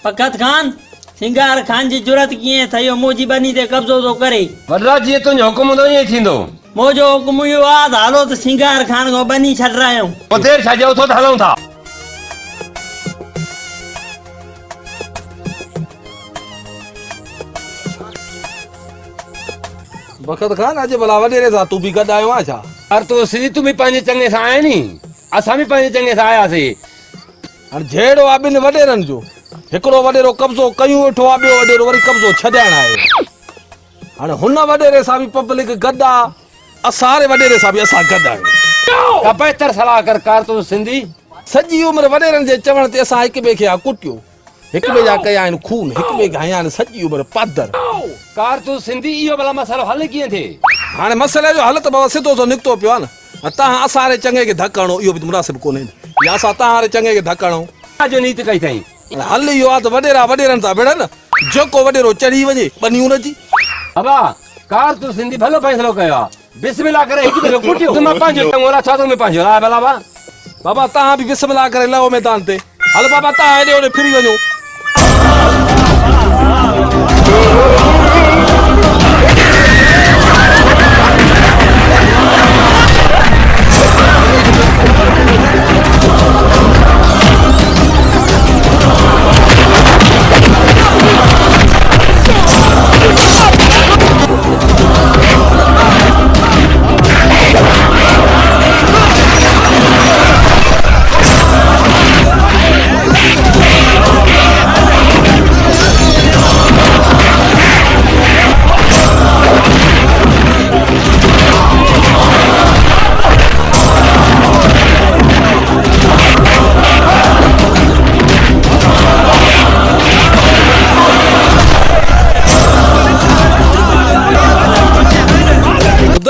फकत खान सिंगार खान जी जुरत कीअं थयो मुंहिंजी बनी ते कब्ज़ो थो करे। वॾरा जीअं तुंहिंजो हुकुम हूंदो ईअं थींदो। मुंहिंजो हुकुम इहो आहे त हलो त सिंगार खान खां बनी छॾायूं। पोइ देरि छा चओ थो त हलूं था। बखत खान अॼु भला वॾेरे सां तूं बि गॾु आयो आहे छा? अरे तूं सिधी तूं बि पंहिंजे चङे सां आया नी, असां बि पंहिंजे चङे सां आयासीं। हाणे जहिड़ो आहे ॿिनि वॾेरनि जो, हिकिड़ो वॾेरो कब्ज़ो कयूं वेठो आहे, ॿियो वॾेरो वरी कब्ज़ो छॾाइण आहे। हाणे हुन वॾेरे सां बि पब्लिक गॾु आहे, असांजे वॾेरे सां बि असां गॾु आहियूं। का बहितर सलाह कर कार तूं सिंधी। सॼी उमिरि वॾेरनि जे चवण ते असां हिक ॿिए खे कुटियो, हिक ॿिए जा कया आहिनि खून, हिक ॿिए खे हया आहिनि सॼी उमिरि पादर। कार तूं सिंधी इहो भला मसालो हल कीअं थिए? हाणे मसइले जो हल त बाबा सिधो तो निकितो पियो आहे न। तव्हां असांजे चङे खे धकु हणो इहो बि मुनासिबु कोन्हे, या असां तव्हां चङे खे धकु हणूं। जो नीति कई अथई हल इहो आहे त वॾेरा वॾेरनि सां विढ़नि, जेको वॾेरो चढ़ी वञे बनियूं नथी। बाबा कार तूं सिंधी भलो फ़ैसिलो कयो आहे, बिस्मिल्लाह करे हिकु भेरो कुटियो। मां पंहिंजो चङो छा में पंहिंजो आहे भला बाबा तव्हां बि बिस्मिल्लाह करे लहो मैदान ते। हल बाबा तव्हां हेॾे होॾे फिरी वञो।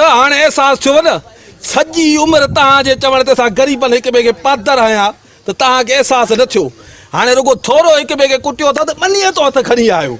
हाणे एहसास थियो न, सॼी उमिरि तव्हांजे चवण ते असां ग़रीबनि हिक ॿिए खे पादर आहियां त तव्हांखे एहसास न थियो। हाणे रुगो थोरो हिक ॿिए खे कुटियो था त ॿनीअ तो हथ खणी आयो।